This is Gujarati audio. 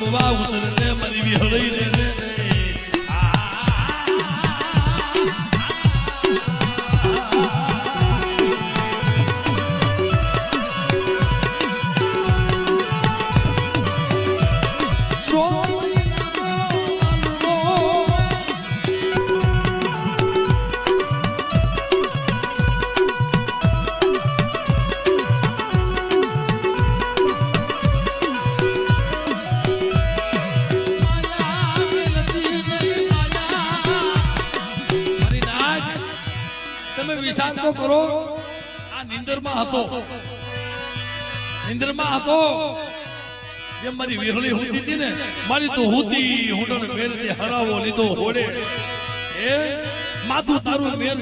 ઉતવા ઉતરને મારી વિહળી રે રે વિચાર તો કરો આ નિંદરમાં હતો જેમ મારી વિહળી હોતી હતી ને મારી તો હોતી હોટલ ફેરતી હરાવો લીધો હોડે એ માથું તારું મેર